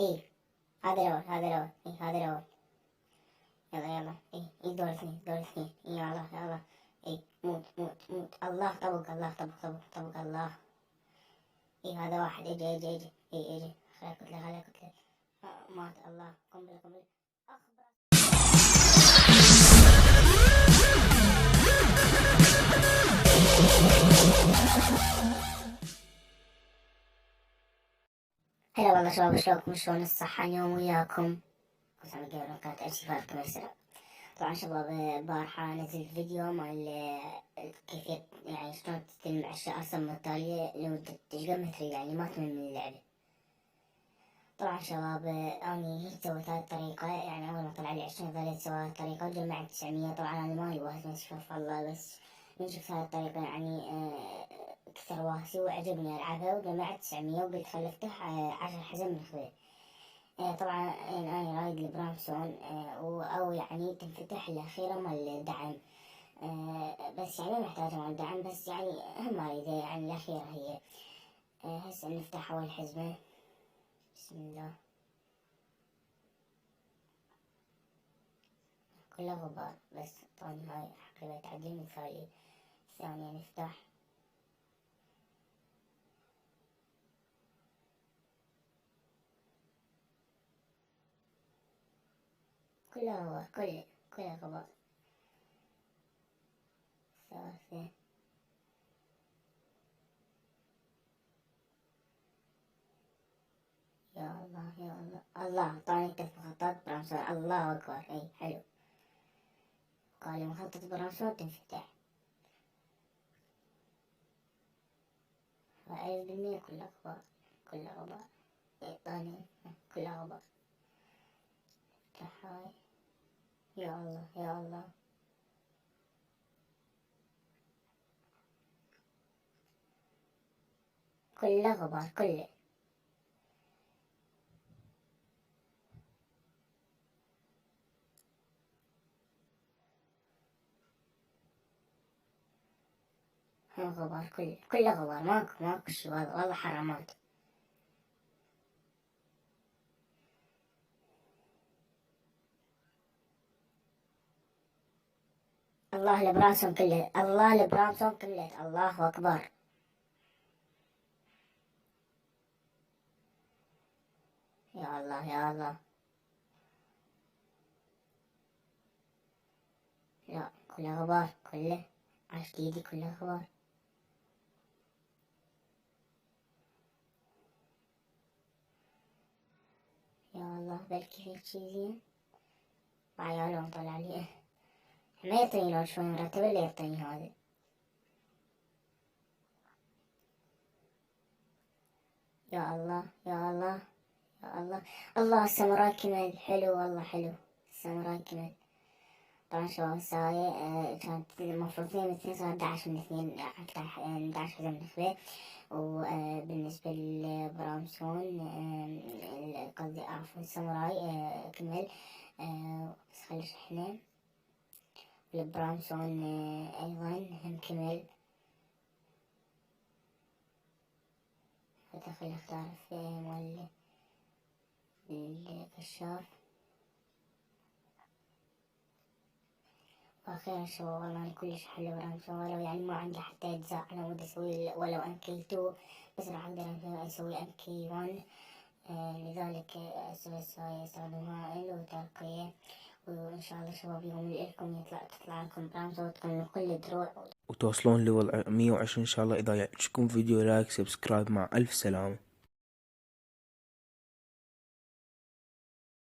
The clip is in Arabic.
ايه هذا الاول، هذا الاول، ايه هذا الاول. يلا يلا، ايه دور اثنين، دور اثنين، يلا يلا. ايه موت موت موت، الله طبق، الله طبق طبق طبق الله. ايه هذا واحد، اجي اجي اجي، ايه اجي، خليها كتلة خليها كتلة. مات، الله، قنبلة قنبلة. هلا والله شباب، شلونكم؟ شلون الصحة اليوم وياكم؟ بس أنا قبل كانت أشوفكم السلام. طبعا شباب، البارحة نزلت فيديو مال كيفية يعني شلون تستلم أشياء أصلا التالية لمدة قد ما تريد، يعني ما تمل من اللعبة. طبعا شباب، أني هيك سويت هاي الطريقة، يعني أول ما طلع لي 20 ظليت سوي هاي الطريقة وجمعت 900. طبعا أنا مالي واسمة شوف الله، بس من شفت هاي الطريقة يعني كثر واسي وعجبني ألعبها، وجمعت 900 وقلت خل أفتح 10 حزم من خذيه. طبعا يعني أنا رايد البرامسون أو يعني تنفتح الأخيرة مال الدعم. بس يعني ما محتاجة مال الدعم، بس يعني أهم أريدها يعني الأخيرة هي. هسه نفتح أول حزمة. بسم الله. كلها غبار، بس طبعا هاي حقيبة تعديل مثالي. ثانية نفتح. كلها غبار، كلها غبار. ثلاثة. يا الله يا الله الله، طبعا يكتب مخطط برامسون، الله أكبر، أي حلو. قال مخطط برامسون تنفتح. 100% كلها غبار، كلها غبار. ثانية كلها غبار. افتح هاي. يا الله يا الله. كلها غبار، كله. غبار، كله غبار، ماكو شي، والله حرامات. الله البرامسون كله، الله البرامسون كله، الله أكبر. يا الله يا الله. لا كله غبار، كله عاش ايدي، كله غبار. يا الله، بلكي في شي زين. وعيالهم طلع لي ما يعطيني لون شوي مرتب، اللي يعطيني هذا. يا الله يا الله يا الله. الله الساموراي كمل، حلو والله حلو. الساموراي كمل. طبعا شباب الساية كانت المفروض 2 من 2 صار 11 من 2، 11 حزم من خذيه. وبالنسبة للبرامسون قصدي عفوا الساموراي كمل. بس خلي شحنة. البرامسون أيضا هم كمل. فتخل اختار في مال الكشاف. واخيرا شباب والله أنا كلش حلو برامسون، ولو يعني ما عندي حتى أجزاء أنا ودي أسوي ولو MK2، بس راح أقدر أسوي MK1. لذلك استخدمها وترقية. وإن شاء الله شباب يوم لكم تطلع لكم برامز وتكون كل دروع وتوصلون ليفل 120 ان شاء الله. اذا يعجبكم فيديو لايك سبسكرايب، مع الف سلامة.